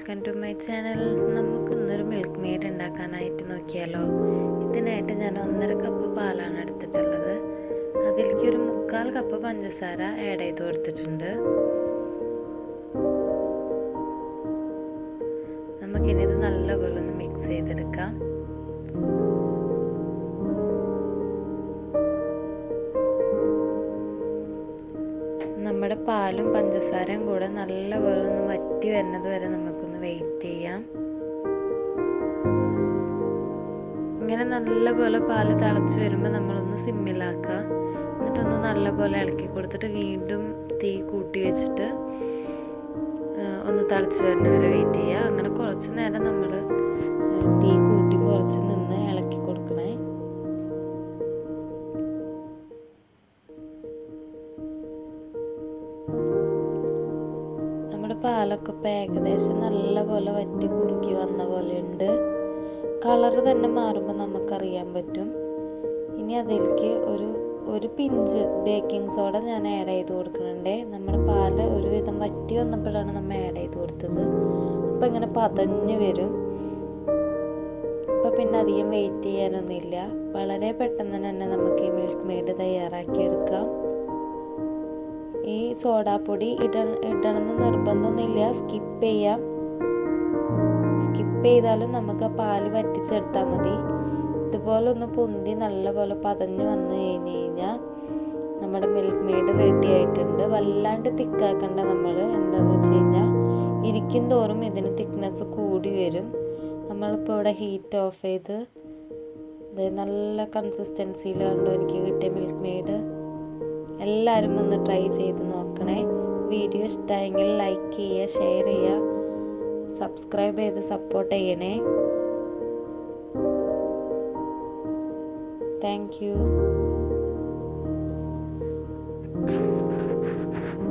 Welcome to my channel. നമുക്കിന്നൊരു milkmaid ഉണ്ടാക്കാനായിട്ട് നോക്കിയാലോ. ഇതിനായിട്ട് ഞാൻ 1.5 കപ്പ് പാലാണ് എടുത്തിട്ടുള്ളത്. അതിലേക്ക് ഒരു 3/4 കപ്പ് പഞ്ചസാര ആഡ് ചെയ്ത് കൊടുത്തിട്ടുണ്ട്. നമുക്കിനി ഇത് നല്ലപോലെ ഒന്ന് മിക്സ് ചെയ്തെടുക്കാം. നമ്മുടെ പാലും പഞ്ചസാരയും കൂടെ നല്ലപോലെ ഒന്ന് വറ്റി വരുന്നത് വരെ നമുക്കൊന്ന് വെയിറ്റ് ചെയ്യാം. ഇങ്ങനെ നല്ലപോലെ പാല് തിളച്ച് വരുമ്പോൾ നമ്മളൊന്ന് സിമ്മിലാക്കുക. എന്നിട്ടൊന്ന് നല്ലപോലെ ഇളക്കി കൊടുത്തിട്ട് വീണ്ടും തീ കൂട്ടി വെച്ചിട്ട് ഒന്ന് തിളച്ച് വരുന്ന വരെ വെയിറ്റ് ചെയ്യുക. അങ്ങനെ കുറച്ച് നേരം നമ്മൾ തീ കൂട്ടി കുറച്ച് നിന്ന് ഇളക്കി കൊടുക്കണേ. നമ്മുടെ പാലൊക്കെ ഇപ്പോൾ ഏകദേശം നല്ലപോലെ വറ്റി കുറുക്കി വന്ന പോലെ ഉണ്ട്. കളറ് തന്നെ മാറുമ്പോൾ നമുക്കറിയാൻ പറ്റും. ഇനി അതിലേക്ക് ഒരു പിഞ്ച് ബേക്കിംഗ് സോഡ ഞാൻ ആഡ് ചെയ്ത് കൊടുക്കുന്നുണ്ട്. നമ്മുടെ പാല് ഒരുവിധം വറ്റി വന്നപ്പോഴാണ് നമ്മൾ ആഡ് ചെയ്ത് കൊടുത്തത്. അപ്പോൾ ഇങ്ങനെ പതഞ്ഞ് വരും. അപ്പോൾ പിന്നെ അധികം വെയിറ്റ് ചെയ്യാനൊന്നുമില്ല. വളരെ പെട്ടെന്ന് തന്നെ നമുക്ക് ഈ മിൽക്ക് മെയ്ഡ് തയ്യാറാക്കിയെടുക്കാം. ഈ സോഡാപ്പൊടി ഇടണമെന്ന് നിർബന്ധമൊന്നുമില്ല, സ്കിപ്പ് ചെയ്യാം. സ്കിപ്പ് ചെയ്താലും നമുക്ക് ആ പാല് വറ്റിച്ചെടുത്താൽ മതി. ഇതുപോലെ ഒന്ന് പൊന്തി നല്ലപോലെ പതഞ്ഞ് വന്നു കഴിഞ്ഞാൽ നമ്മുടെ മിൽക്ക് മെയ്ഡ് റെഡി ആയിട്ടുണ്ട്. വല്ലാണ്ട് തിക്കാക്കണ്ട നമ്മൾ. എന്താണെന്ന് വെച്ച് കഴിഞ്ഞാൽ ഇരിക്കും തോറും ഇതിന് തിക്നെസ് കൂടി വരും. നമ്മളിപ്പോൾ ഇവിടെ ഹീറ്റ് ഓഫ് ചെയ്ത് നല്ല കൺസിസ്റ്റൻസിയിൽ കണ്ടോ എനിക്ക് കിട്ടിയ മിൽക്ക് മെയ്ഡ്. എല്ലാവരും ഒന്ന് ട്രൈ ചെയ്ത് നോക്കണേ. വീഡിയോ ഇഷ്ടമായെങ്കിൽ ലൈക്ക് ചെയ്യുക, ഷെയർ ചെയ്യുക, സബ്സ്ക്രൈബ് ചെയ്ത് സപ്പോർട്ട് ചെയ്യണേ. Thank you.